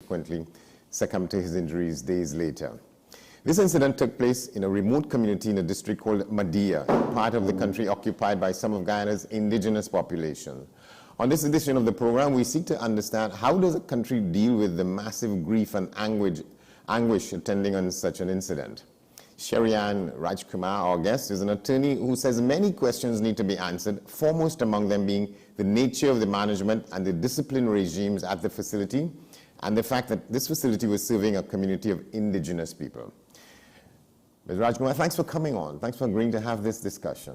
subsequently succumbed to his injuries days later. This incident took place in a remote community in a district called Madia, part of the country occupied by some of Guyana's indigenous population. On this edition of the program, we seek to understand how does a country deal with the massive grief and anguish attending on such an incident. Sherian Rajkumar, our guest, is an attorney who says many questions need to be answered, foremost among them being the nature of the management and the discipline regimes at the facility, and the fact that this facility was serving a community of indigenous people. Ms. Rajkumar, thanks for coming on. Thanks for agreeing to have this discussion.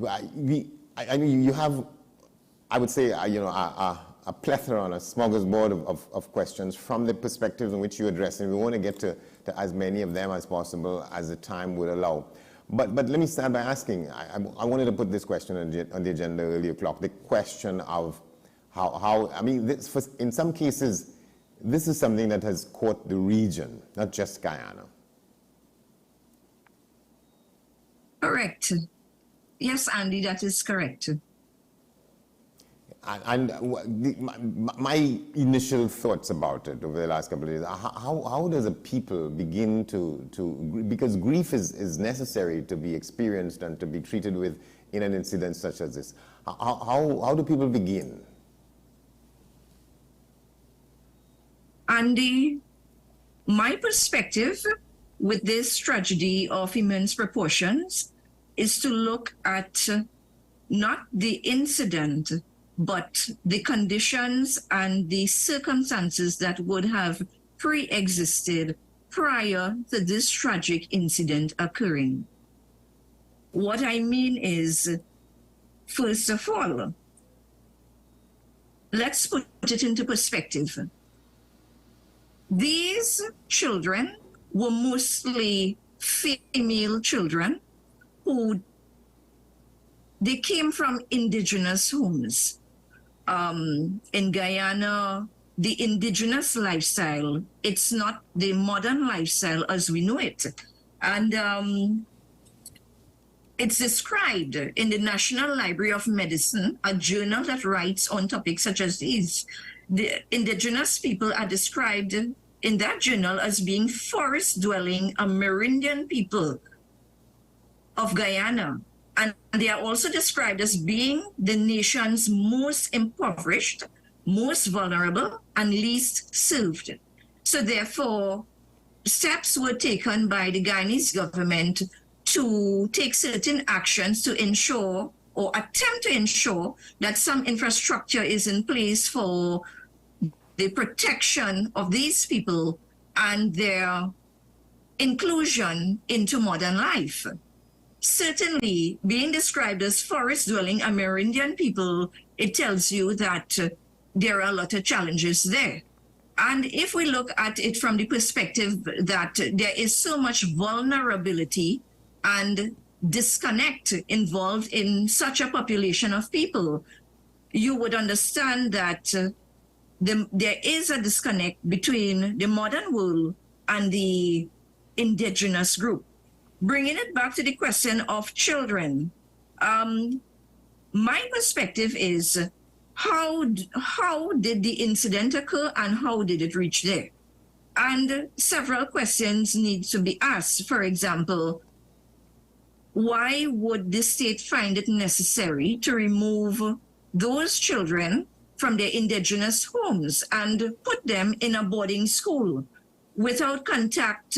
I mean, you have, I would say, a plethora and a smorgasbord of questions from the perspectives in which you address, and we want to get to as many of them as possible as the time would allow. But let me start by asking, I wanted to put this question on the agenda earlier o'clock, the question of how I mean, in some cases, this is something that has caught the region, not just Guyana. Correct. Yes, Andy, that is correct. And my initial thoughts about it over the last couple of days, how does a people begin to because grief is necessary to be experienced and to be treated with in an incident such as this. How do people begin? Andy, my perspective with this tragedy of immense proportions is to look at not the incident, but the conditions and the circumstances that would have pre-existed prior to this tragic incident occurring. What I mean is, first of all, let's put it into perspective. These children were mostly female children who they came from indigenous homes. In Guyana, the indigenous lifestyle, it's not the modern lifestyle as we know it. And it's described in the National Library of Medicine, a journal that writes on topics such as these. The indigenous people are described in that journal as being forest-dwelling Amerindian people of Guyana. And they are also described as being the nation's most impoverished, most vulnerable, and least served. So therefore, steps were taken by the Guyanese government to take certain actions to ensure or attempt to ensure that some infrastructure is in place for the protection of these people and their inclusion into modern life. Certainly, being described as forest-dwelling Amerindian people, it tells you that there are a lot of challenges there. And if we look at it from the perspective that there is so much vulnerability and disconnect involved in such a population of people, you would understand that there is a disconnect between the modern world and the indigenous group. Bringing it back to the question of children, my perspective is how did the incident occur and how did it reach there? And several questions need to be asked. For example, why would the state find it necessary to remove those children from their indigenous homes and put them in a boarding school without contact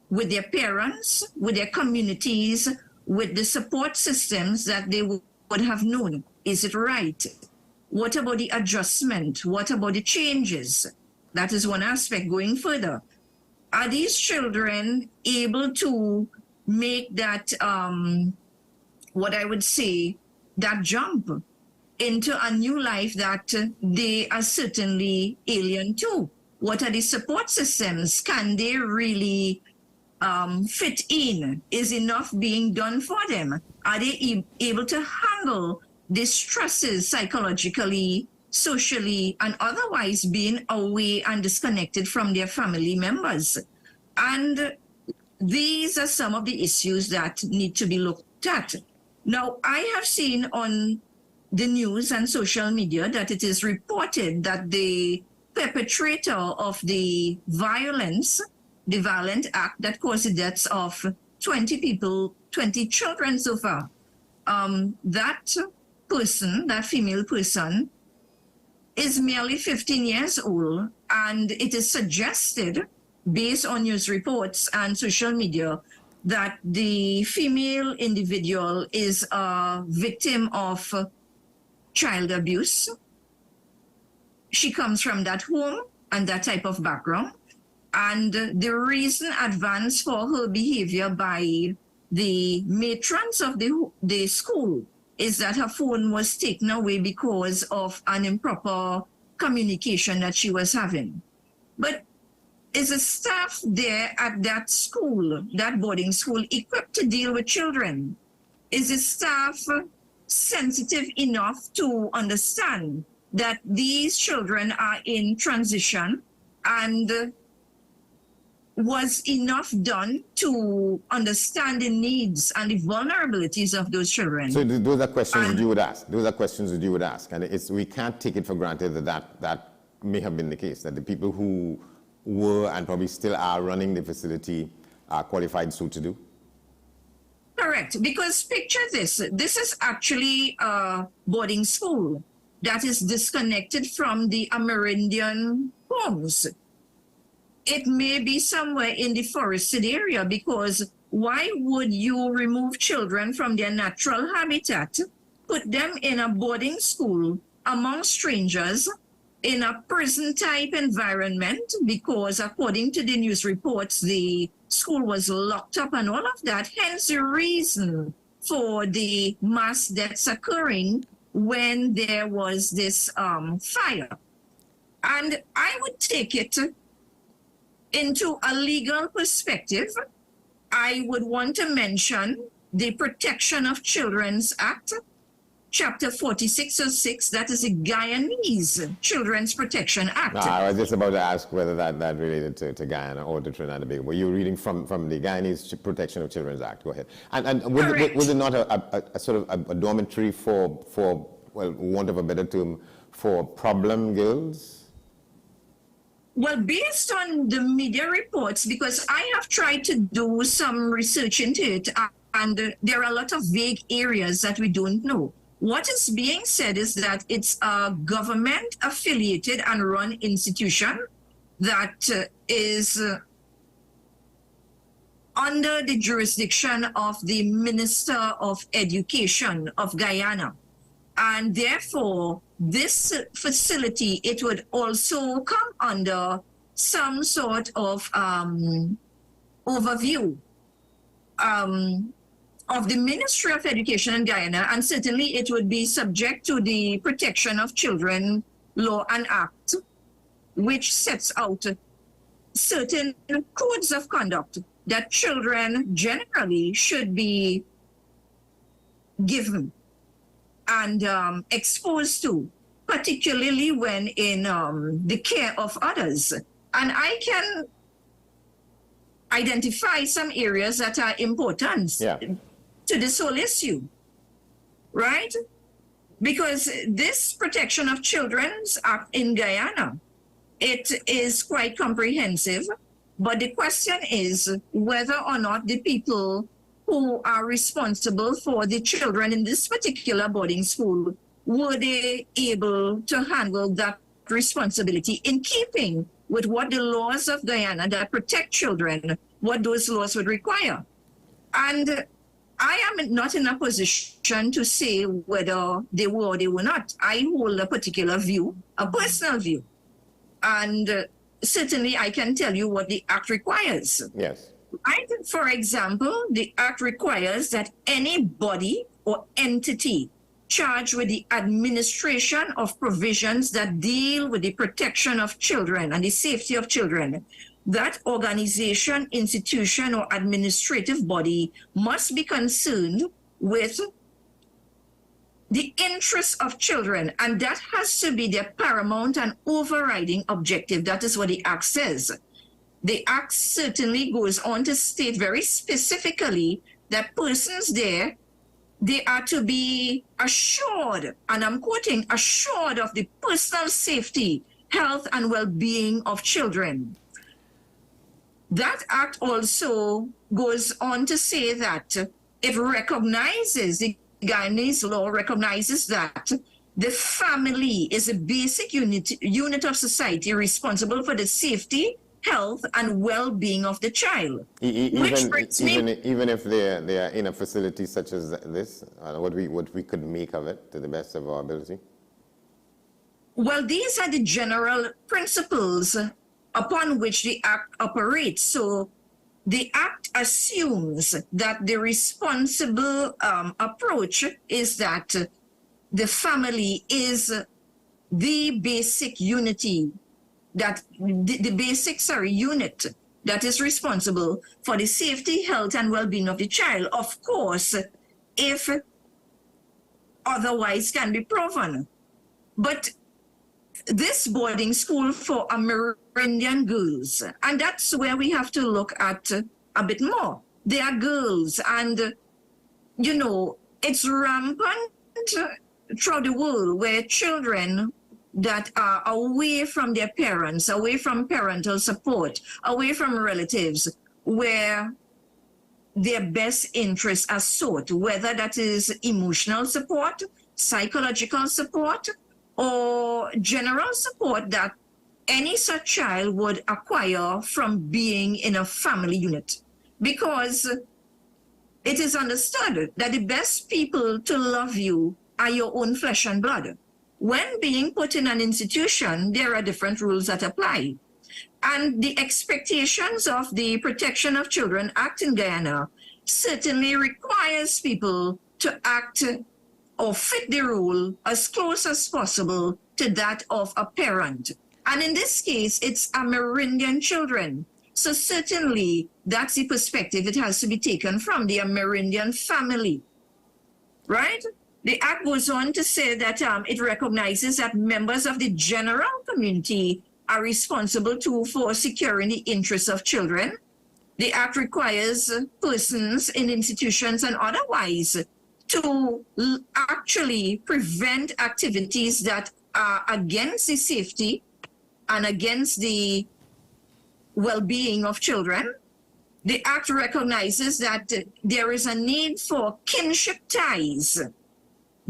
with their parents, with their communities, with the support systems that they would have known? Is it right? What about the adjustment? What about the changes? That is one aspect. Going further, are these children able to make that, what I would say, that jump into a new life that they are certainly alien to? What are the support systems? Can they really fit in? Is enough being done for them? Are they able to handle the stresses psychologically, socially, and otherwise being away and disconnected from their family members? And these are some of the issues that need to be looked at. Now, I have seen on the news and social media that it is reported that the perpetrator of the violent act that caused the deaths of 20 people, 20 children so far, that person, that female person, is merely 15 years old, and it is suggested, based on news reports and social media, that the female individual is a victim of child abuse. She comes from that home and that type of background. And the reason advanced for her behavior by the matrons of the school is that her phone was taken away because of an improper communication that she was having. But is the staff there at that school, that boarding school, equipped to deal with children? Is the staff sensitive enough to understand that these children are in transition, and was enough done to understand the needs and the vulnerabilities of those children? So those are questions that you would ask. Those are questions that you would ask. And we can't take it for granted that may have been the case, that the people who were and probably still are running the facility are qualified so to do? Correct, because picture this. This is actually a boarding school that is disconnected from the Amerindian homes. It may be somewhere in the forested area, because why would you remove children from their natural habitat, put them in a boarding school among strangers in a prison type environment? Because according to the news reports, the school was locked up and all of that. Hence the reason for the mass deaths occurring when there was this fire. And I would take it into a legal perspective. I would want to mention the Protection of Children's Act, Chapter 4606, that is the Guyanese Children's Protection Act. No, I was just about to ask whether that related to Guyana or to Trinidad and Tobago. Were you reading from the Guyanese Protection of Children's Act? Go ahead. And was it not a sort of a dormitory for, well, want of a better term, for problem girls? Well, based on the media reports, because I have tried to do some research into it, and there are a lot of vague areas that we don't know. What is being said is that it's a government-affiliated and run institution that is under the jurisdiction of the Minister of Education of Guyana. And therefore, this facility, it would also come under some sort of overview of the Ministry of Education in Guyana, and certainly it would be subject to the Protection of Children Law and Act, which sets out certain codes of conduct that children generally should be given and exposed to, particularly when in the care of others. And I can identify some areas that are important to this whole issue, right? Because this Protection of Children's Act in Guyana, it is quite comprehensive, but the question is whether or not the people who are responsible for the children in this particular boarding school, were they able to handle that responsibility in keeping with what the laws of Guyana that protect children, what those laws would require. And I am not in a position to say whether they were or they were not. I hold a particular view, a personal view. And certainly I can tell you what the Act requires. Yes. Right? For example, the Act requires that any body or entity charged with the administration of provisions that deal with the protection of children and the safety of children, that organization, institution, or administrative body must be concerned with the interests of children, and that has to be their paramount and overriding objective. That is what the Act says. The Act certainly goes on to state very specifically that persons there, they are to be assured, and I'm quoting, assured of the personal safety, health and well-being of children. That act also goes on to say that it recognizes, the Guyanese law recognizes that the family is a basic unit of society responsible for the safety, health, and well-being of the child. Even if they are in a facility such as this, what we could make of it to the best of our ability? Well, these are the general principles upon which the Act operates. So the Act assumes that the responsible approach is that the family is the basic unity, that the basic unit that is responsible for the safety, health, and well-being of the child. Of course, if otherwise can be proven. But this boarding school for Amerindian girls, and that's where we have to look at a bit more. They are girls, and you know, it's rampant throughout the world where children that are away from their parents, away from parental support, away from relatives, where their best interests are sought, whether that is emotional support, psychological support, or general support that any such child would acquire from being in a family unit. Because it is understood that the best people to love you are your own flesh and blood. When being put in an institution, there are different rules that apply. And the expectations of the Protection of Children Act in Guyana certainly requires people to act or fit the role as close as possible to that of a parent. And in this case, it's Amerindian children. So certainly that's the perspective it has to be taken from, the Amerindian family, right? The Act goes on to say that it recognizes that members of the general community are responsible too for securing the interests of children. The Act requires persons in institutions and otherwise to actually prevent activities that are against the safety and against the well-being of children. The Act recognizes that there is a need for kinship ties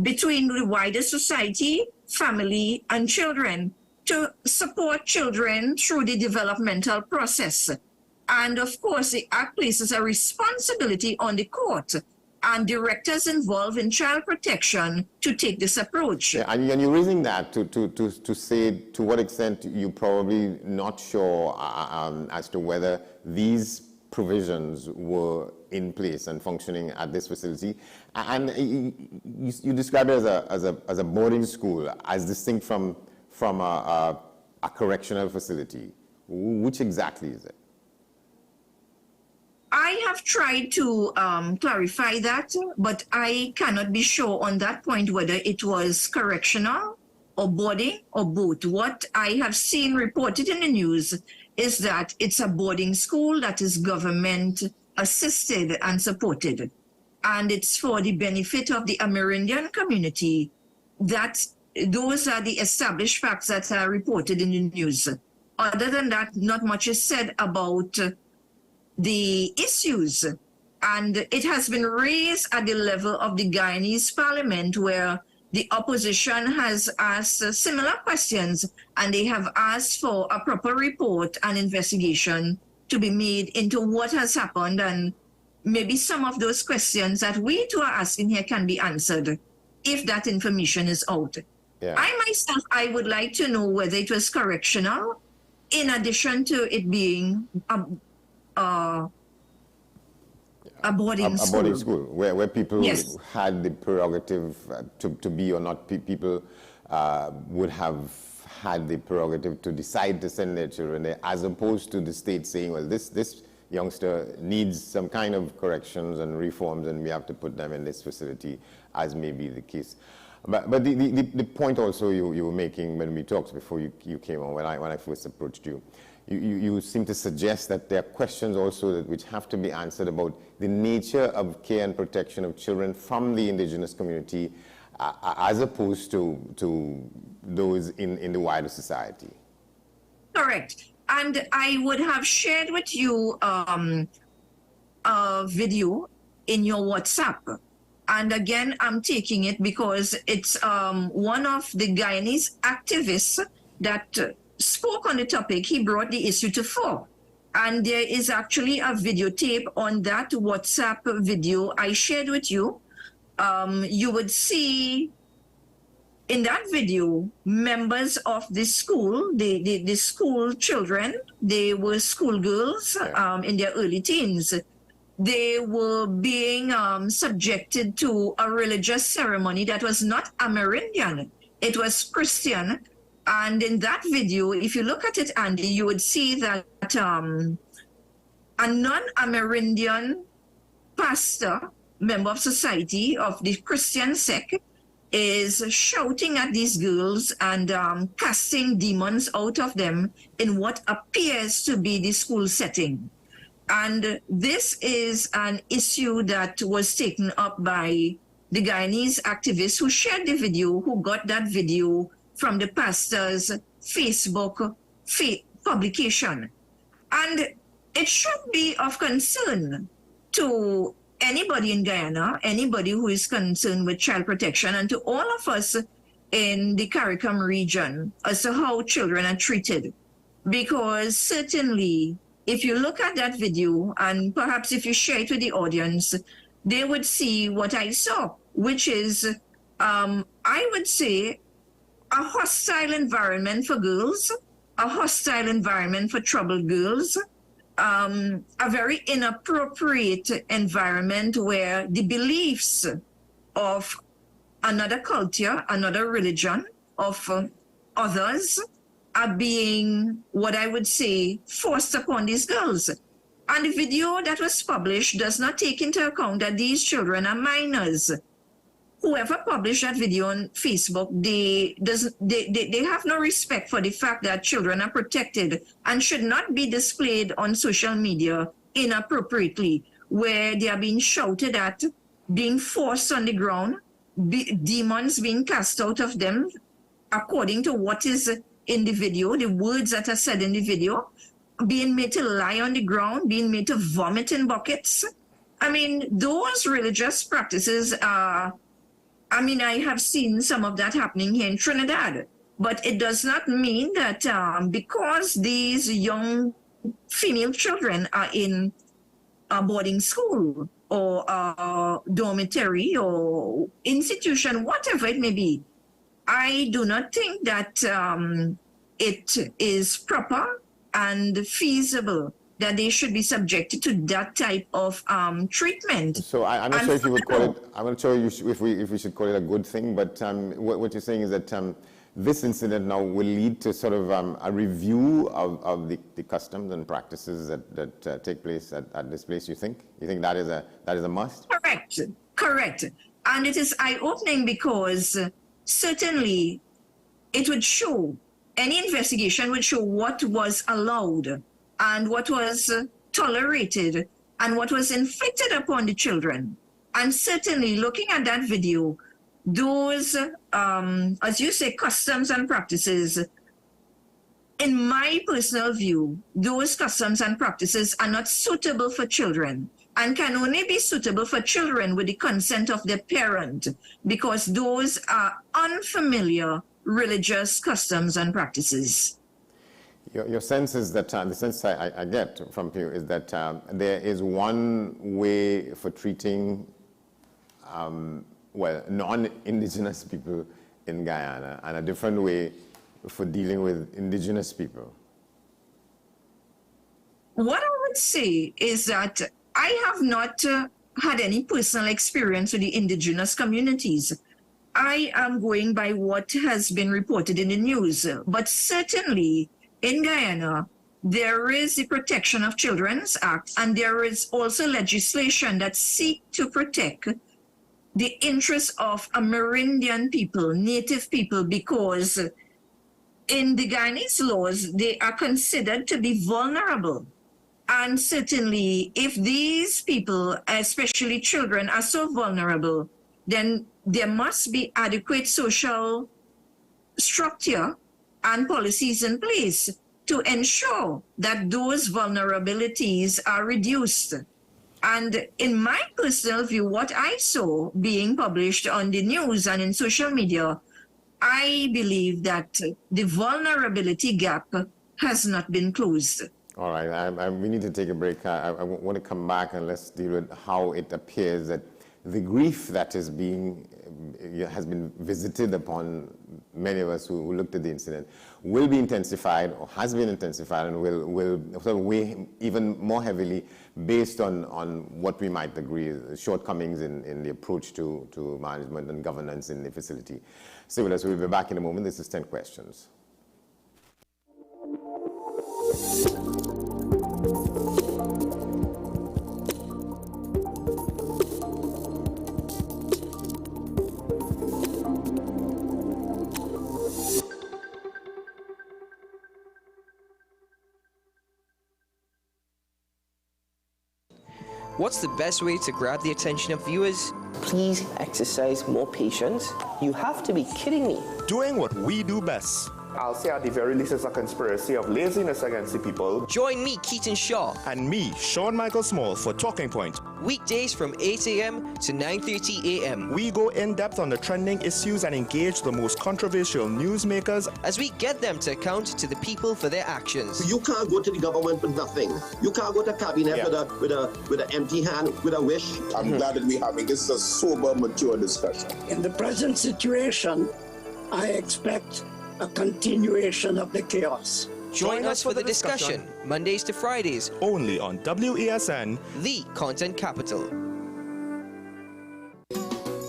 between the wider society, family, and children to support children through the developmental process. And of course, the Act places a responsibility on the court and directors involved in child protection to take this approach. Yeah, and you're raising that to say to what extent you're probably not sure as to whether these provisions were in place and functioning at this facility. And you describe it as a boarding school, as distinct from a correctional facility. Which exactly is it? I have tried to clarify that, but I cannot be sure on that point whether it was correctional or boarding or both. What I have seen reported in the news is that it's a boarding school that is government assisted and supported. And it's for the benefit of the Amerindian community. Those are the established facts that are reported in the news. Other than that, not much is said about the issues. And it has been raised at the level of the Guyanese parliament, where the opposition has asked similar questions, and they have asked for a proper report and investigation to be made into what has happened, and maybe some of those questions that we too are asking here can be answered if that information is out. Yeah. I would like to know whether it was correctional, in addition to it being a boarding school. A boarding school where people had the prerogative to be or not. People would have had the prerogative to decide to send their children there, as opposed to the state saying, well, this youngster needs some kind of corrections and reforms, and we have to put them in this facility, as may be the case. But the point also you were making when we talked before you came on, when I first approached you, you seem to suggest that there are questions also which have to be answered about the nature of care and protection of children from the indigenous community as opposed to those in the wider society. Correct. And I would have shared with you a video in your WhatsApp. And again, I'm taking it because it's one of the Guyanese activists that spoke on the topic. He brought the issue to fore. And there is actually a videotape on that WhatsApp video I shared with you. You would see in that video members of the school, the school children, they were schoolgirls in their early teens. They were being subjected to a religious ceremony that was not Amerindian. It was Christian. And in that video, if you look at it, Andy, you would see that a non-Amerindian pastor, member of society of the Christian sect, is shouting at these girls and casting demons out of them in what appears to be the school setting. And this is an issue that was taken up by the Guyanese activists who shared the video, who got that video from the pastor's Facebook publication. And it should be of concern to anybody in Guyana, anybody who is concerned with child protection, and to all of us in the CARICOM region as to how children are treated. Because certainly, if you look at that video, and perhaps if you share it with the audience, they would see what I saw, which is, I would say, a hostile environment for girls, a hostile environment for troubled girls, a very inappropriate environment where the beliefs of another culture, another religion, of others are being, what I would say, forced upon these girls. And the video that was published does not take into account that these children are minors. Whoever published that video on Facebook, they have no respect for the fact that children are protected and should not be displayed on social media inappropriately, where they are being shouted at, being forced on the ground, demons being cast out of them, according to what is in the video, the words that are said in the video, being made to lie on the ground, being made to vomit in buckets. I mean, those religious practices are, I mean, I have seen some of that happening here in Trinidad, but it does not mean that because these young female children are in a boarding school or a dormitory or institution, whatever it may be, I do not think that it is proper and feasible that they should be subjected to that type of treatment. So I'm not sure if you would call it, I'm not sure if we should call it a good thing, but what you're saying is that this incident now will lead to sort of a review of the customs and practices that take place at this place, you think? You think that is a must? Correct. And it is eye-opening because certainly it would show, any investigation would show what was allowed and what was tolerated and what was inflicted upon the children. And certainly looking at that video, those, as you say, customs and practices, in my personal view, those customs and practices are not suitable for children and can only be suitable for children with the consent of their parent, because those are unfamiliar religious customs and practices. Your sense is that, the sense I get from you is that there is one way for treating, non-indigenous people in Guyana and a different way for dealing with indigenous people. What I would say is that I have not had any personal experience with the indigenous communities. I am going by what has been reported in the news, but certainly in Guyana, there is the Protection of Children's Act, and there is also legislation that seek to protect the interests of Amerindian people, native people, because in the Guyanese laws, they are considered to be vulnerable. And certainly, if these people, especially children, are so vulnerable, then there must be adequate social structure and policies in place to ensure that those vulnerabilities are reduced. And in my personal view, what I saw being published on the news and in social media, I believe that the vulnerability gap has not been closed. All right, we need to take a break. I want to come back and let's deal with how it appears that the grief that has been visited upon many of us who looked at the incident will be intensified or has been intensified and will sort of weigh even more heavily based on what we might agree, shortcomings in the approach to management and governance in the facility. Stay with us. We'll be back in a moment. This is 10 Questions. What's the best way to grab the attention of viewers? Please exercise more patience. You have to be kidding me. Doing what we do best. I'll say at the very least it's a conspiracy of laziness against the people. Join me, Keaton Shaw. And me, Sean Michael Small, for Talking Point. Weekdays from 8 a.m. to 9:30 a.m. We go in depth on the trending issues and engage the most controversial newsmakers as we get them to account to the people for their actions. You can't go to the government with nothing. You can't go to cabinet with an empty hand, with a wish. I'm glad that we're having this a sober, mature discussion. In the present situation, I expect a continuation of the chaos. Join us for the discussion, Mondays to Fridays, only on WASN, the content capital.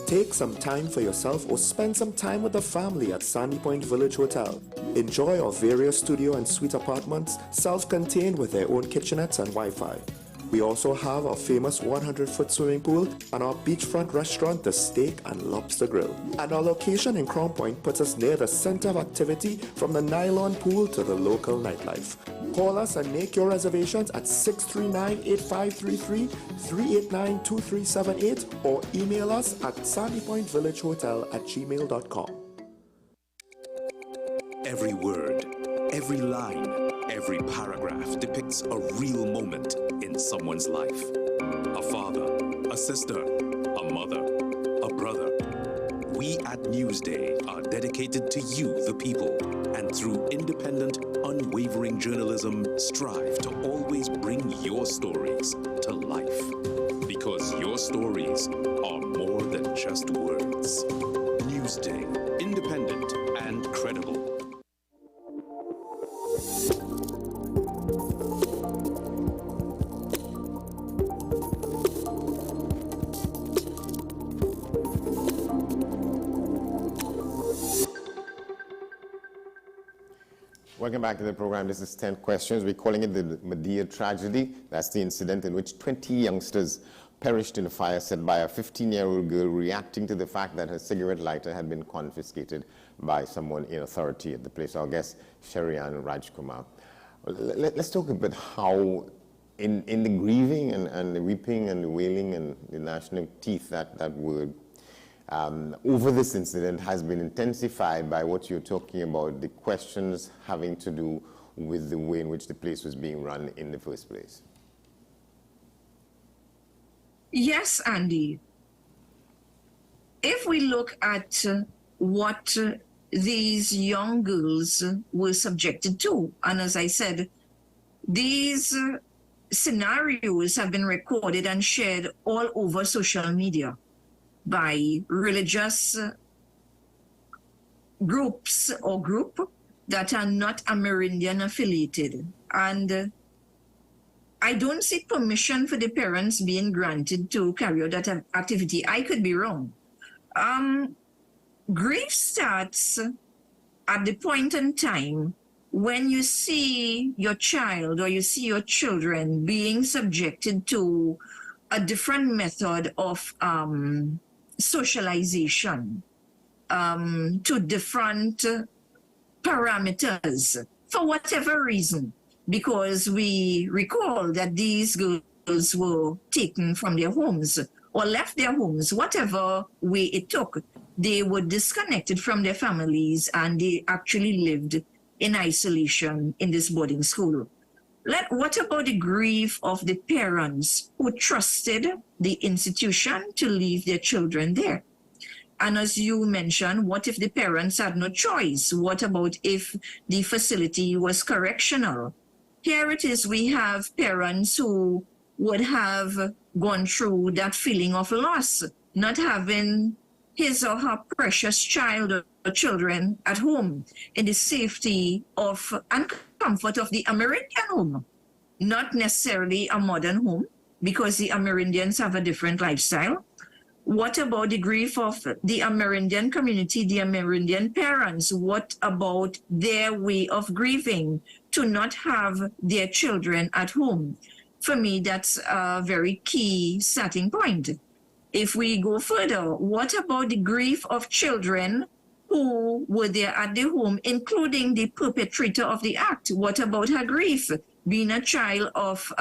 Take some time for yourself or spend some time with the family at Sandy Point Village Hotel. Enjoy our various studio and suite apartments, self-contained with their own kitchenettes and Wi-Fi. We also have our famous 100-foot swimming pool and our beachfront restaurant, the Steak and Lobster Grill. And our location in Crown Point puts us near the center of activity from the nylon pool to the local nightlife. Call us and make your reservations at 639-8533, 389-2378 or email us at sandypointvillagehotel@gmail.com. Every word, every line, every paragraph depicts a real moment in someone's life. A father, a sister, a mother, a brother. We at Newsday are dedicated to you, the people, and through independent, unwavering journalism, strive to always bring your stories to life. Because your stories are more than just words. Newsday, independent and credible. Welcome back to the program. This is 10 Questions. We're calling it the Madea tragedy. That's the incident in which 20 youngsters perished in a fire set by a 15-year-old girl reacting to the fact that her cigarette lighter had been confiscated by someone in authority at the place. Our guest, Sherian Rajkumar. Let's talk a bit how in the grieving and the weeping and the wailing and the gnashing of teeth, that word, over this incident has been intensified by what you're talking about, the questions having to do with the way in which the place was being run in the first place. Yes, Andy. If we look at what these young girls were subjected to, and as I said, these scenarios have been recorded and shared all over social media by religious groups or group that are not Amerindian affiliated. And I don't see permission for the parents being granted to carry out that activity. I could be wrong. Grief starts at the point in time when you see your child or you see your children being subjected to a different method of socialization, to different parameters for whatever reason, because we recall that these girls were taken from their homes or left their homes, whatever way it took. They were disconnected from their families and they actually lived in isolation in this boarding school. What about the grief of the parents who trusted the institution to leave their children there? And as you mentioned, what if the parents had no choice? What about if the facility was correctional? Here it is, we have parents who would have gone through that feeling of loss, not having his or her precious child or children at home in the safety of and comfort of the Amerindian home, not necessarily a modern home, because the Amerindians have a different lifestyle. What about the grief of the Amerindian community, the Amerindian parents? What about their way of grieving to not have their children at home? For me, that's a very key starting point. If we go further, what about the grief of children who were there at the home, including the perpetrator of the act? What about her grief, being a child of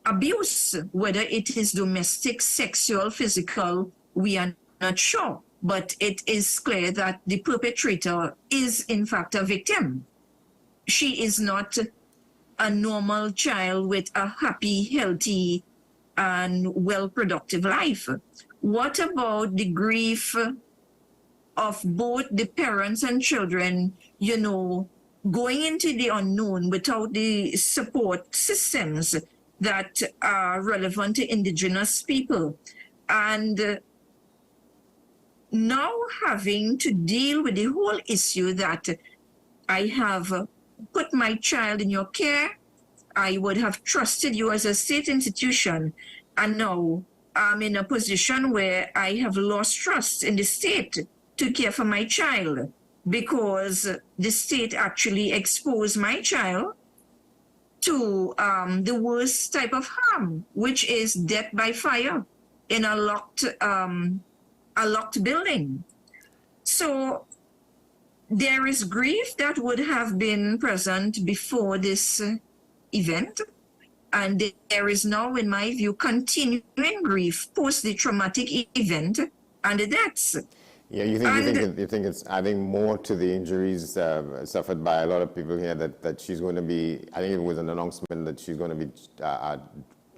abuse, whether it is domestic, sexual, physical, we are not sure. But it is clear that the perpetrator is in fact a victim. She is not a normal child with a happy, healthy, and well-productive life. What about the grief of both the parents and children, going into the unknown without the support systems that are relevant to indigenous people, and now having to deal with the whole issue that I have put my child in your care, I would have trusted you as a state institution, and now I'm in a position where I have lost trust in the state to care for my child, because the state actually exposed my child to the worst type of harm, which is death by fire in a locked building. So there is grief that would have been present before this event, and there is now, in my view, continuing grief post the traumatic event and the deaths. Yeah, you think it's adding more to the injuries suffered by a lot of people here, that she's going to be, I think it was an announcement that she's going to be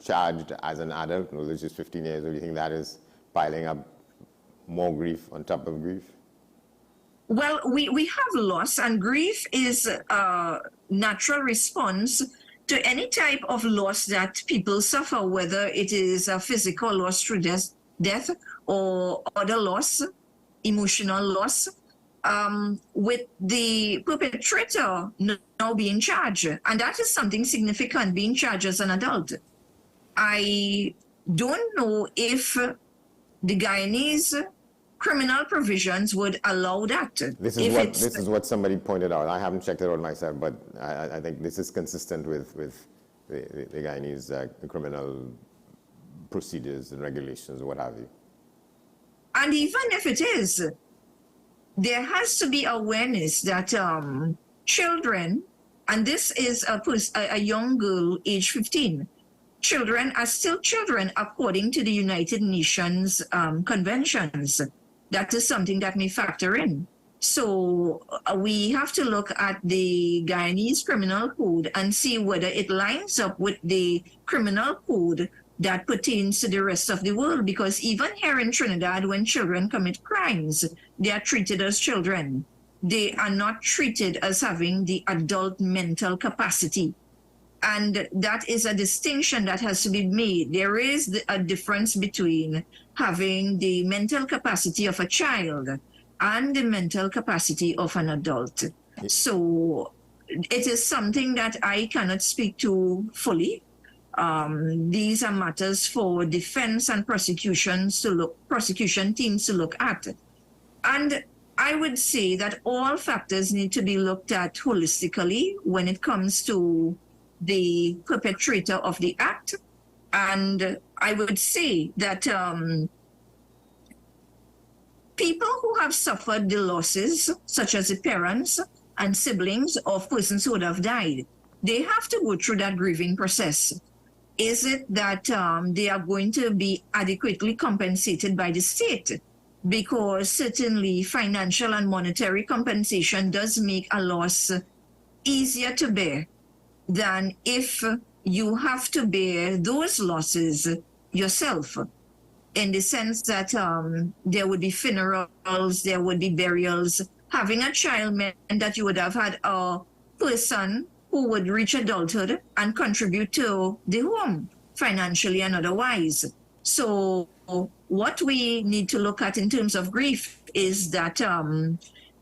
charged as an adult, although she's 15 years old. Do you think that is piling up more grief on top of grief? Well, we have loss, and grief is a natural response to any type of loss that people suffer, whether it is a physical loss through death or other loss, emotional loss, with the perpetrator now being charged. And that is something significant, being charged as an adult. I don't know if the Guyanese criminal provisions would allow that. This is what somebody pointed out. I haven't checked it out myself, but I think this is consistent with the Guyanese criminal procedures and regulations, what have you. And even if it is, there has to be awareness that children, and this is a young girl age 15, children are still children according to the United Nations conventions. That is something that may factor in. So we have to look at the Guyanese criminal code and see whether it lines up with the criminal code that pertains to the rest of the world, because even here in Trinidad, when children commit crimes, they are treated as children. They are not treated as having the adult mental capacity. And that is a distinction that has to be made. There is a difference between having the mental capacity of a child and the mental capacity of an adult. So it is something that I cannot speak to fully. These are matters for defense and prosecution teams to look at. And I would say that all factors need to be looked at holistically when it comes to the perpetrator of the act. And I would say that people who have suffered the losses, such as the parents and siblings of persons who would have died, they have to go through that grieving process. Is it that they are going to be adequately compensated by the state? because certainly financial and monetary compensation does make a loss easier to bear than if you have to bear those losses yourself, in the sense that there would be funerals, there would be burials. Having a child meant that you would have had a person who would reach adulthood and contribute to the home financially and otherwise. So what we need to look at in terms of grief is that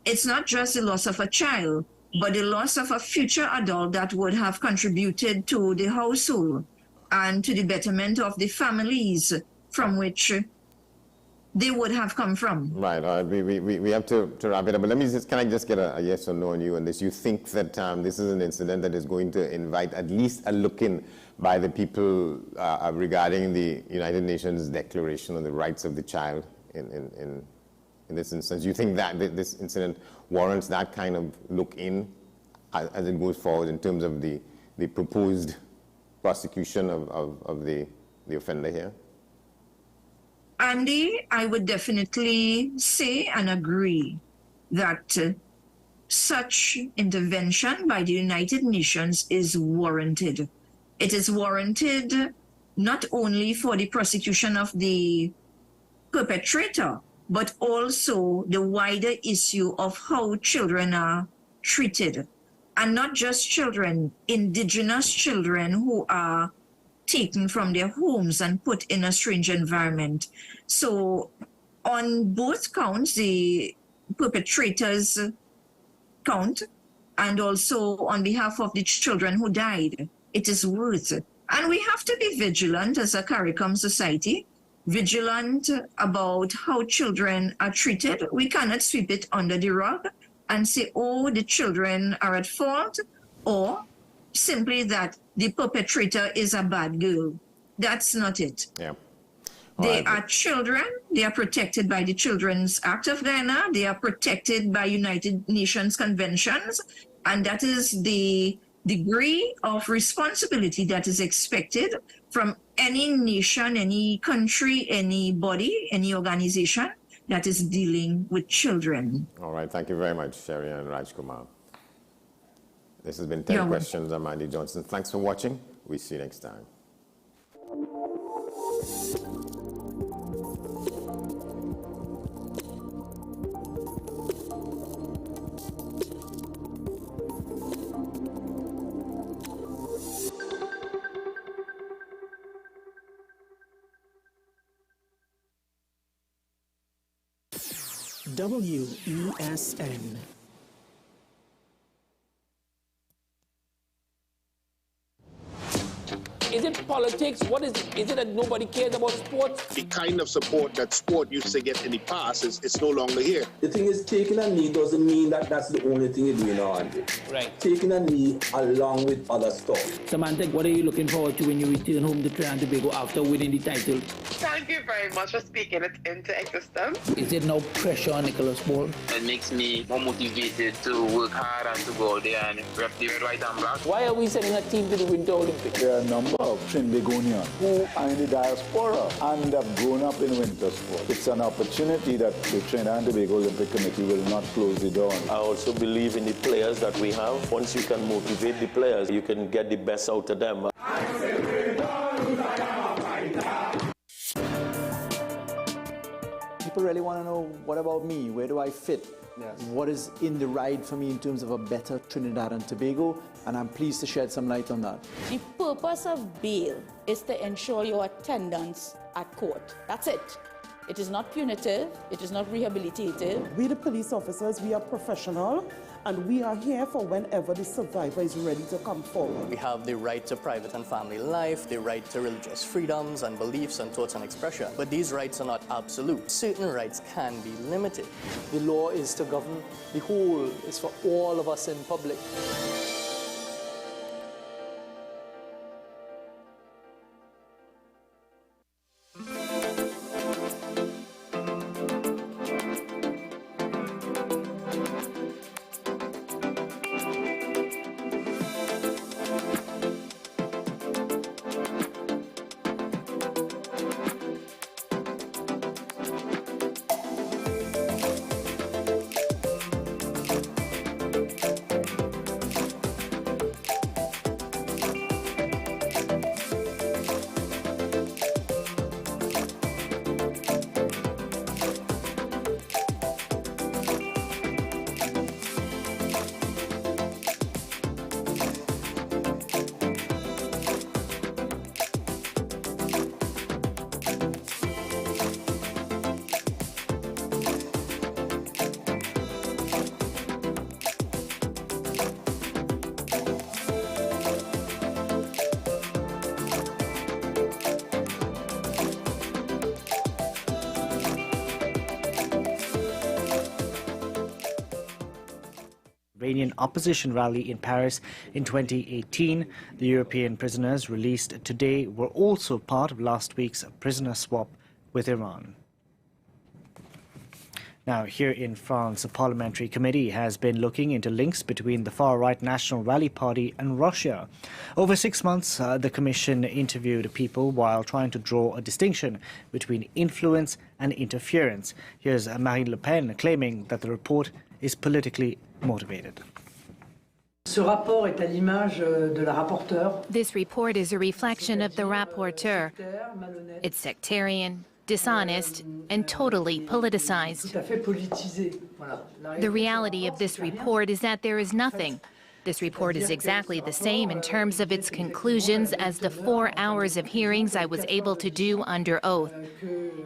it's not just the loss of a child, but the loss of a future adult that would have contributed to the household and to the betterment of the families from which they would have come from. Right. We have to wrap it up. But let me just, can I just get a yes or no on you on this? You think that this is an incident that is going to invite at least a look-in by the people regarding the United Nations Declaration on the Rights of the Child in this instance? You think that this incident warrants that kind of look-in as it goes forward in terms of the proposed prosecution of the offender here? Andy, I would definitely say and agree that such intervention by the United Nations is warranted. It is warranted not only for the prosecution of the perpetrator, but also the wider issue of how children are treated. And not just children, indigenous children who are taken from their homes and put in a strange environment. So on both counts, the perpetrators count, and also on behalf of the children who died, it is worth it. And we have to be vigilant as a CARICOM society, vigilant about how children are treated. We cannot sweep it under the rug and say, oh, the children are at fault, or simply that the perpetrator is a bad girl. That's not it. Yeah. They are children. They are protected by the Children's Act of Ghana. They are protected by United Nations conventions. And that is the degree of responsibility that is expected from any nation, any country, any body, any organization that is dealing with children. All right. Thank you very much, Sherry and Rajkumar. This has been 10 Questions. I'm Andy Johnson. Thanks for watching. We'll see you next time. WESN. Is it politics? What is it? Is it that nobody cares about sports? The kind of support that sport used to get in the past is no longer here. The thing is, taking a knee doesn't mean that that's the only thing you're doing now, Andrew. Right. Taking a knee along with other stuff. Samantha, what are you looking forward to when you return home to Trinidad and Tobago after winning the title? Thank you very much for speaking it into existence. Is it no pressure on Nicholas Ball? It makes me more motivated to work hard and to go out there and rep the white and black. Why are we sending a team to the Winter Olympics? There are a number of Trinbagonians who are in the diaspora and have grown up in winter sport. It's an opportunity that the Trinidad and Tobago Olympic Committee will not close the door on. I also believe in the players that we have. Once you can motivate the players, you can get the best out of them. People really want to know, what about me? Where do I fit? Yes. What is in the ride for me in terms of a better Trinidad and Tobago? And I'm pleased to shed some light on that. The purpose of bail is to ensure your attendance at court. That's it. It is not punitive. It is not rehabilitative. We, the police officers, we are professional, and we are here for whenever the survivor is ready to come forward. We have the right to private and family life, the right to religious freedoms and beliefs and thoughts and expression. But these rights are not absolute. Certain rights can be limited. The law is to govern the whole. It's for all of us in public. Iranian opposition rally in Paris in 2018. The European prisoners released today were also part of last week's prisoner swap with Iran. Now, here in France, a parliamentary committee has been looking into links between the far-right National Rally Party and Russia. Over 6 months, the commission interviewed people while trying to draw a distinction between influence and interference. Here's Marine Le Pen claiming that the report is politically motivated. Ce rapport est à l'image de la rapporteure. This report is a reflection of the rapporteur. It's sectarian, dishonest, and totally politicized. The reality of this report is that there is nothing. This report is exactly the same in terms of its conclusions as the 4 hours of hearings I was able to do under oath.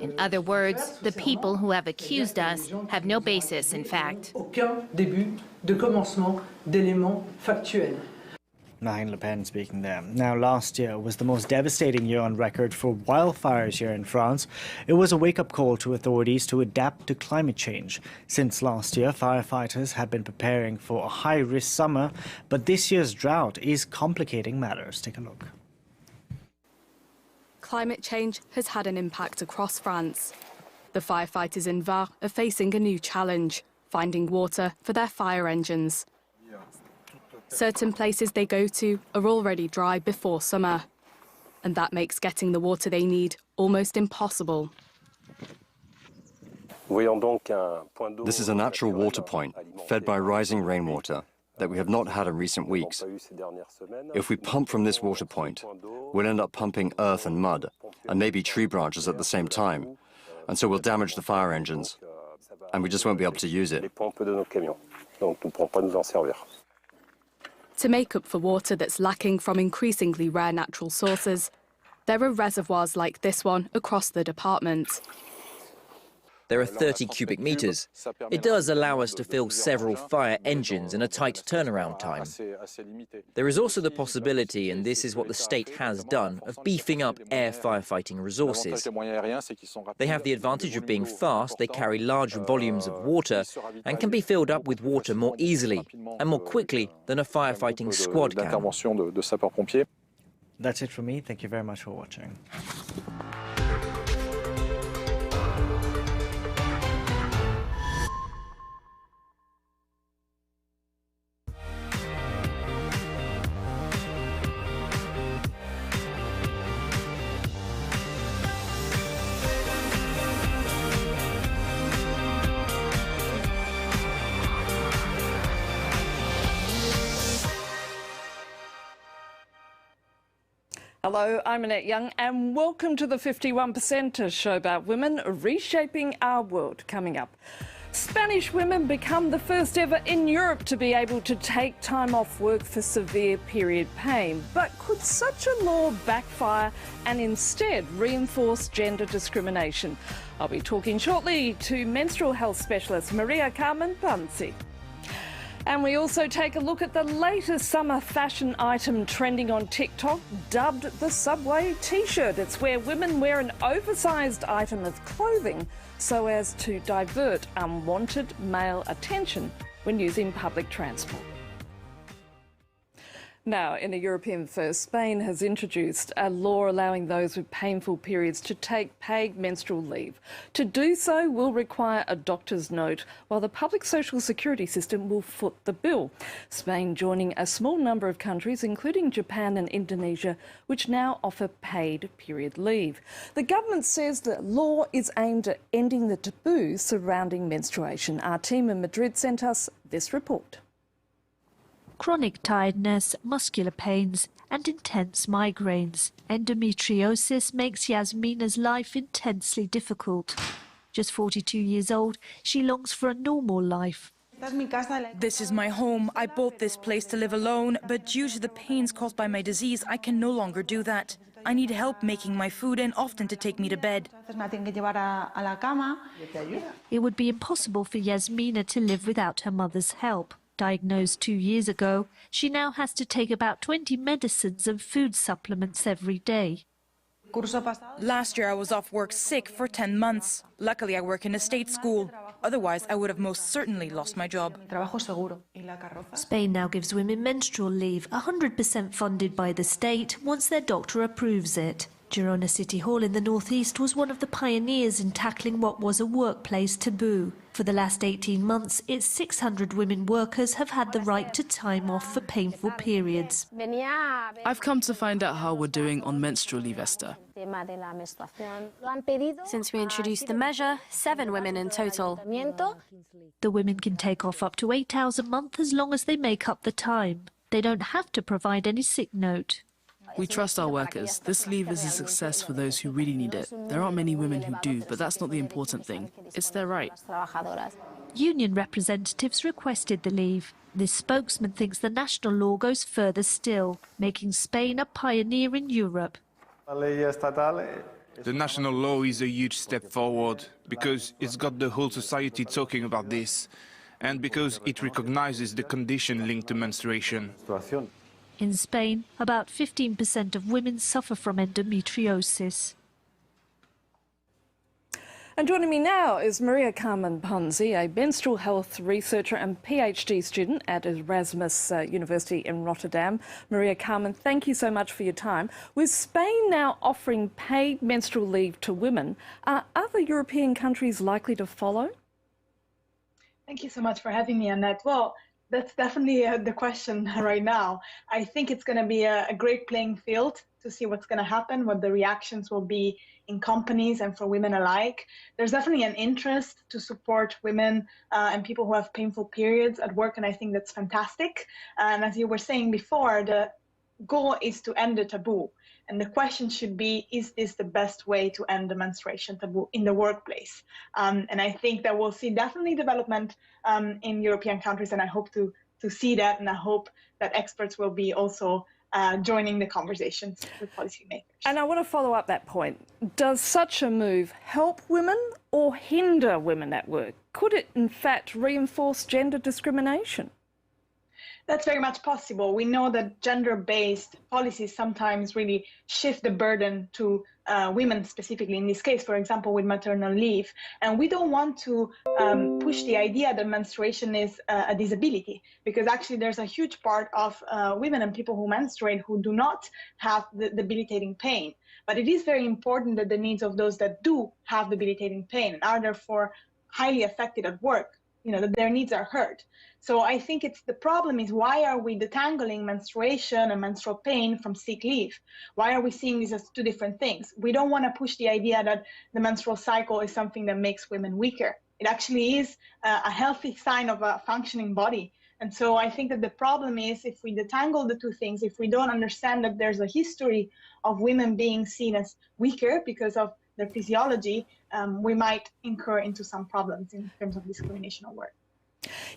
In other words, the people who have accused us have no basis in fact. Aucun début de commencement d'éléments factuels. Marine Le Pen speaking there. Now, last year was the most devastating year on record for wildfires here in France. It was a wake-up call to authorities to adapt to climate change. Since last year, firefighters have been preparing for a high-risk summer, but this year's drought is complicating matters. Take a look. Climate change has had an impact across France. The firefighters in Var are facing a new challenge, finding water for their fire engines. Certain places they go to are already dry before summer, and that makes getting the water they need almost impossible. This is a natural water point, fed by rising rainwater, that we have not had in recent weeks. If we pump from this water point, we'll end up pumping earth and mud, and maybe tree branches at the same time, and so we'll damage the fire engines, and we just won't be able to use it. To make up for water that's lacking from increasingly rare natural sources, there are reservoirs like this one across the department. There are 30 cubic meters. It does allow us to fill several fire engines in a tight turnaround time. There is also the possibility, and this is what the state has done, of beefing up air firefighting resources. They have the advantage of being fast, they carry large volumes of water, and can be filled up with water more easily and more quickly than a firefighting squad can. That's it from me. Thank you very much for watching. Hello, I'm Annette Young and welcome to the 51%, a show about women reshaping our world. Coming up, Spanish women become the first ever in Europe to be able to take time off work for severe period pain. But could such a law backfire and instead reinforce gender discrimination? I'll be talking shortly to menstrual health specialist Maria Carmen Panzi. And we also take a look at the latest summer fashion item trending on TikTok, dubbed the Subway T-shirt. It's where women wear an oversized item of clothing so as to divert unwanted male attention when using public transport. Now, in a European first, Spain has introduced a law allowing those with painful periods to take paid menstrual leave. To do so will require a doctor's note, while the public social security system will foot the bill. Spain joining a small number of countries, including Japan and Indonesia, which now offer paid period leave. The government says the law is aimed at ending the taboo surrounding menstruation. Our team in Madrid sent us this report. Chronic tiredness, muscular pains and intense migraines. Endometriosis makes Yasmina's life intensely difficult. Just 42 years old, she longs for a normal life. This is my home. I bought this place to live alone, but due to the pains caused by my disease, I can no longer do that. I need help making my food and often to take me to bed. It would be impossible for Yasmina to live without her mother's help. Diagnosed 2 years ago, she now has to take about 20 medicines and food supplements every day. Last year I was off work sick for 10 months. Luckily I work in a state school. Otherwise, I would have most certainly lost my job. Spain now gives women menstrual leave, 100% funded by the state, once their doctor approves it. Girona City Hall in the northeast was one of the pioneers in tackling what was a workplace taboo. For the last 18 months, its 600 women workers have had the right to time off for painful periods. I've come to find out how we're doing on menstrual leave, Esther. Since we introduced the measure, 7 women in total. The women can take off up to 8 hours a month as long as they make up the time. They don't have to provide any sick note. We trust our workers. This leave is a success for those who really need it. There aren't many women who do, but that's not the important thing. It's their right. Union representatives requested the leave. This spokesman thinks the national law goes further still, making Spain a pioneer in Europe. The national law is a huge step forward because it's got the whole society talking about this and because it recognizes the condition linked to menstruation. In Spain, about 15% of women suffer from endometriosis. And joining me now is Maria Carmen Ponzi, a menstrual health researcher and PhD student at Erasmus University in Rotterdam. Maria Carmen, thank you so much for your time. With Spain now offering paid menstrual leave to women, are other European countries likely to follow? Thank you so much for having me, Annette. Well, that's definitely the question right now. I think it's going to be a great playing field to see what's going to happen, what the reactions will be in companies and for women alike. There's definitely an interest to support women and people who have painful periods at work, and I think that's fantastic. And as you were saying before, the goal is to end the taboo. And the question should be, is this the best way to end the menstruation taboo in the workplace? And I think that we'll see definitely development in European countries, and I hope to see that, and I hope that experts will be also joining the conversations with policymakers. And I want to follow up that point. Does such a move help women or hinder women at work? Could it, in fact, reinforce gender discrimination? That's very much possible. We know that gender-based policies sometimes really shift the burden to women specifically, in this case, for example, with maternal leave. And we don't want to push the idea that menstruation is a disability, because actually there's a huge part of women and people who menstruate who do not have the debilitating pain. But it is very important that the needs of those that do have debilitating pain and are therefore highly affected at work, that their needs are heard. So I think the problem is, why are we detangling menstruation and menstrual pain from sick leave? Why are we seeing these as two different things? We don't want to push the idea that the menstrual cycle is something that makes women weaker. It actually is a healthy sign of a functioning body. And so I think that the problem is, if we detangle the two things, if we don't understand that there's a history of women being seen as weaker because of their physiology, we might incur into some problems in terms of discrimination at work.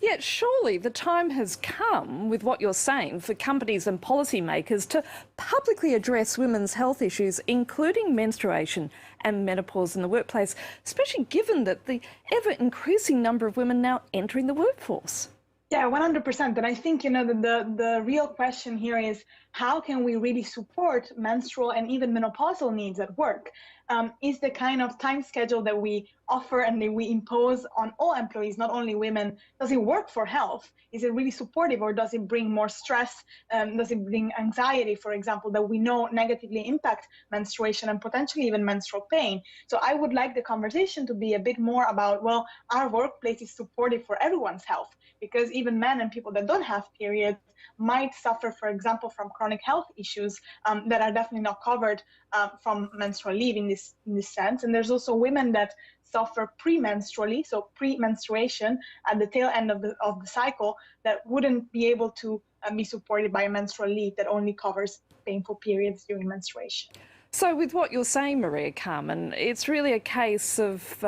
Yet surely the time has come, with what you're saying, for companies and policymakers to publicly address women's health issues, including menstruation and menopause in the workplace, especially given that the ever-increasing number of women now entering the workforce. Yeah, 100%. And I think, the real question here is, how can we really support menstrual and even menopausal needs at work? Is the kind of time schedule that we offer and that we impose on all employees, not only women, does it work for health? Is it really supportive, or does it bring more stress? Does it bring anxiety, for example, that we know negatively impact menstruation and potentially even menstrual pain? So I would like the conversation to be a bit more about, well, our workplace is supportive for everyone's health, because even men and people that don't have periods might suffer, for example, from chronic health issues that are definitely not covered from menstrual leave in this sense. And there's also women that suffer premenstrually, so pre-menstruation at the tail end of the cycle, that wouldn't be able to be supported by a menstrual leave that only covers painful periods during menstruation. So with what you're saying, Maria Carmen, it's really a case of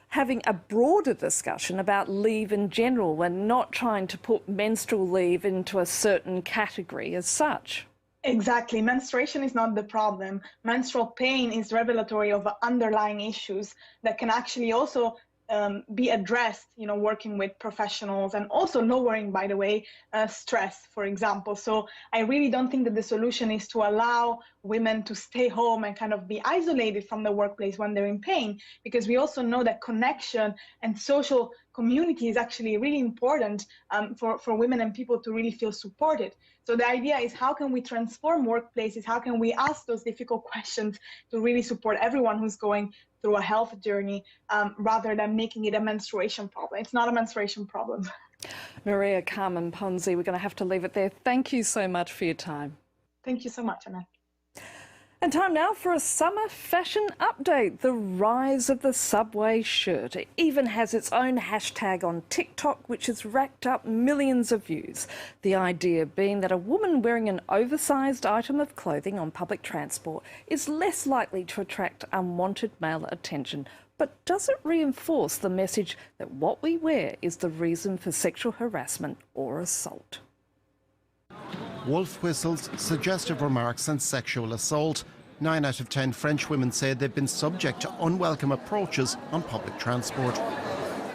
having a broader discussion about leave in general and not trying to put menstrual leave into a certain category as such. Exactly. Menstruation is not the problem. Menstrual pain is revelatory of underlying issues that can actually also be addressed, working with professionals and also lowering, by the way, stress, for example. So I really don't think that the solution is to allow women to stay home and kind of be isolated from the workplace when they're in pain, because we also know that connection and social community is actually really important for women and people to really feel supported. So the idea is, how can we transform workplaces? How can we ask those difficult questions to really support everyone who's going through a health journey, rather than making it a menstruation problem? It's not a menstruation problem. Maria Carmen Ponzi, we're going to have to leave it there. Thank you so much for your time. Thank you so much, Anna. And time now for a summer fashion update. The rise of the subway shirt. It even has its own hashtag on TikTok, which has racked up millions of views. The idea being that a woman wearing an oversized item of clothing on public transport is less likely to attract unwanted male attention. But does it reinforce the message that what we wear is the reason for sexual harassment or assault? Wolf whistles, suggestive remarks and sexual assault. 9 out of 10 French women say they've been subject to unwelcome approaches on public transport.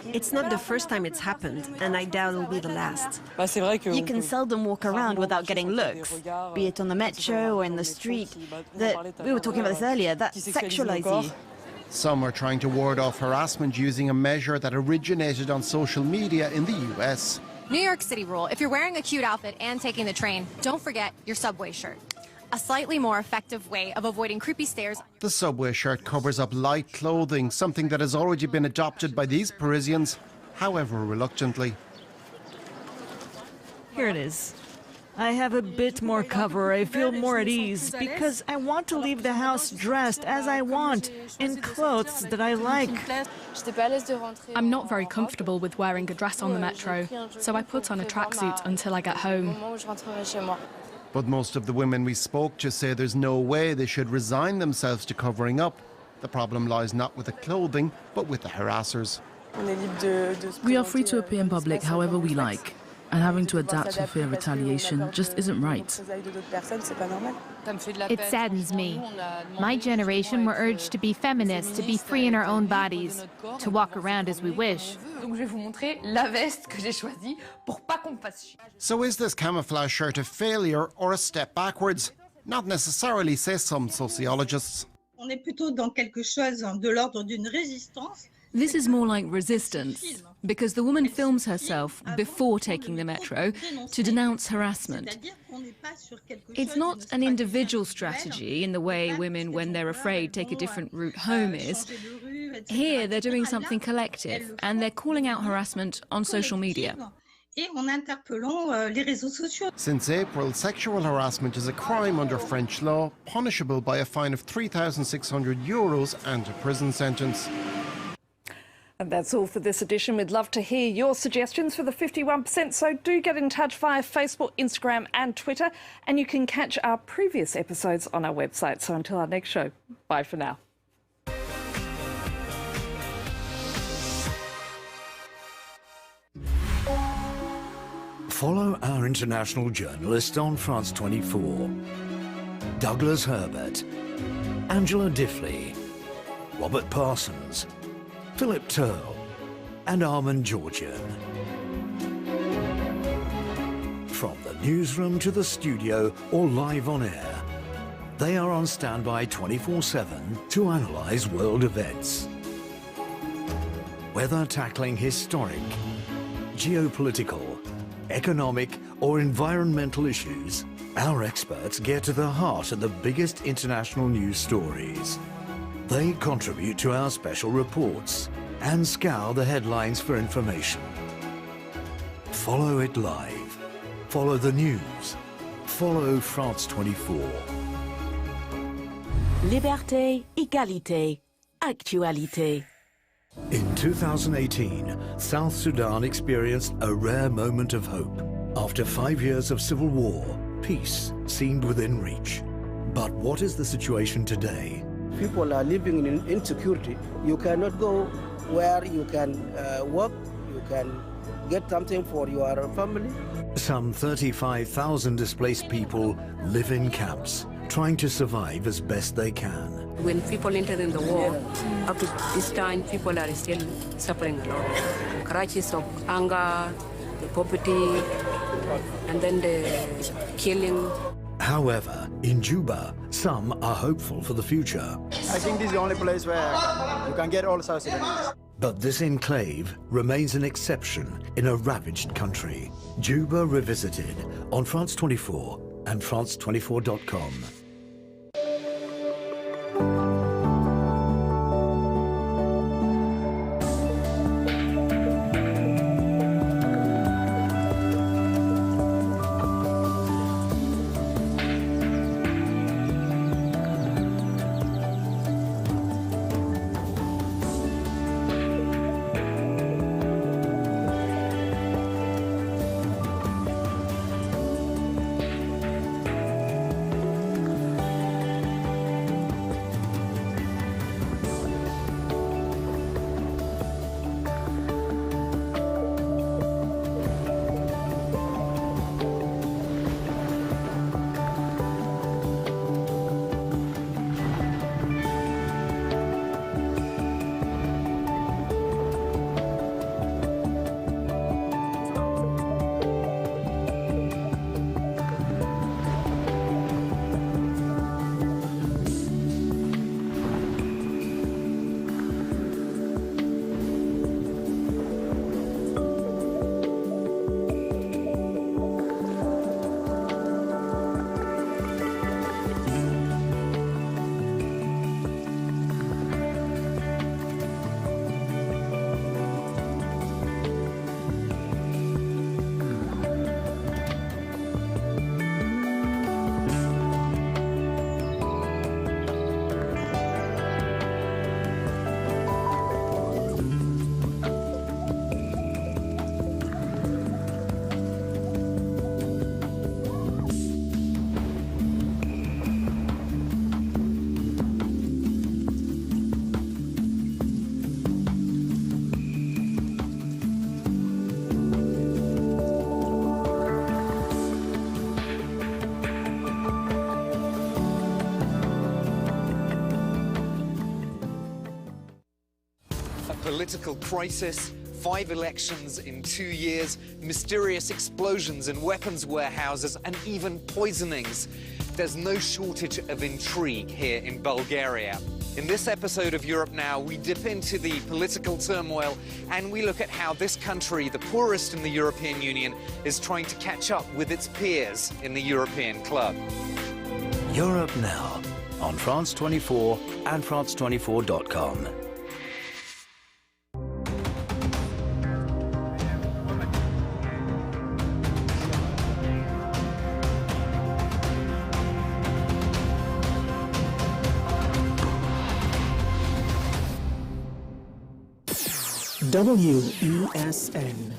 It's not the first time it's happened, and I doubt it'll be the last. You can seldom walk around without getting looks, be it on the metro or in the street. We were talking about this earlier, that sexualize you. Some are trying to ward off harassment using a measure that originated on social media in the US. New York City rule: if you're wearing a cute outfit and taking the train, don't forget your subway shirt. A slightly more effective way of avoiding creepy stares. The subway shirt covers up light clothing, something that has already been adopted by these Parisians, however reluctantly. Here it is. I have a bit more cover. I feel more at ease because I want to leave the house dressed as I want, in clothes that I like. I'm not very comfortable with wearing a dress on the metro, so I put on a tracksuit until I get home. But most of the women we spoke to say there's no way they should resign themselves to covering up. The problem lies not with the clothing, but with the harassers. We are free to appear in public however we like, and having to adapt for fear of retaliation just isn't right. It saddens me. My generation were urged to be feminists, to be free in our own bodies, to walk around as we wish. So is this camouflage shirt a failure or a step backwards? Not necessarily, say some sociologists. This is more like resistance, because the woman films herself before taking the metro to denounce harassment. It's not an individual strategy in the way women, when they're afraid, take a different route home is. Here, they're doing something collective, and they're calling out harassment on social media. Since April, sexual harassment is a crime under French law, punishable by a fine of €3,600 and a prison sentence. And that's all for this edition. We'd love to hear your suggestions for the 51%, so do get in touch via Facebook, Instagram and Twitter, and you can catch our previous episodes on our website. So until our next show, bye for now. Follow our international journalists on France 24. Douglas Herbert, Angela Diffley, Robert Parsons, Philip Turle and Armand Georgian. From the newsroom to the studio or live on air, they are on standby 24/7 to analyse world events. Whether tackling historic, geopolitical, economic or environmental issues, our experts get to the heart of the biggest international news stories. They contribute to our special reports and scour the headlines for information. Follow it live. Follow the news. Follow France 24. Liberté, égalité, actualité. In 2018, South Sudan experienced a rare moment of hope. After 5 years of civil war, peace seemed within reach. But what is the situation today? People are living in insecurity. You cannot go where you can work, you can get something for your family. Some 35,000 displaced people live in camps, trying to survive as best they can. When people entered in the war, up to this time, people are still suffering a lot. Crisis of anger, the poverty, and then the killing. However, in Juba, some are hopeful for the future. I think this is the only place where you can get all South Sudanese. But this enclave remains an exception in a ravaged country. Juba Revisited on France 24 and France24.com. Political crisis, 5 elections in 2 years, mysterious explosions in weapons warehouses, and even poisonings. There's no shortage of intrigue here in Bulgaria. In this episode of Europe Now, we dip into the political turmoil and we look at how this country, the poorest in the European Union, is trying to catch up with its peers in the European club. Europe Now on France 24 and France24.com. WESN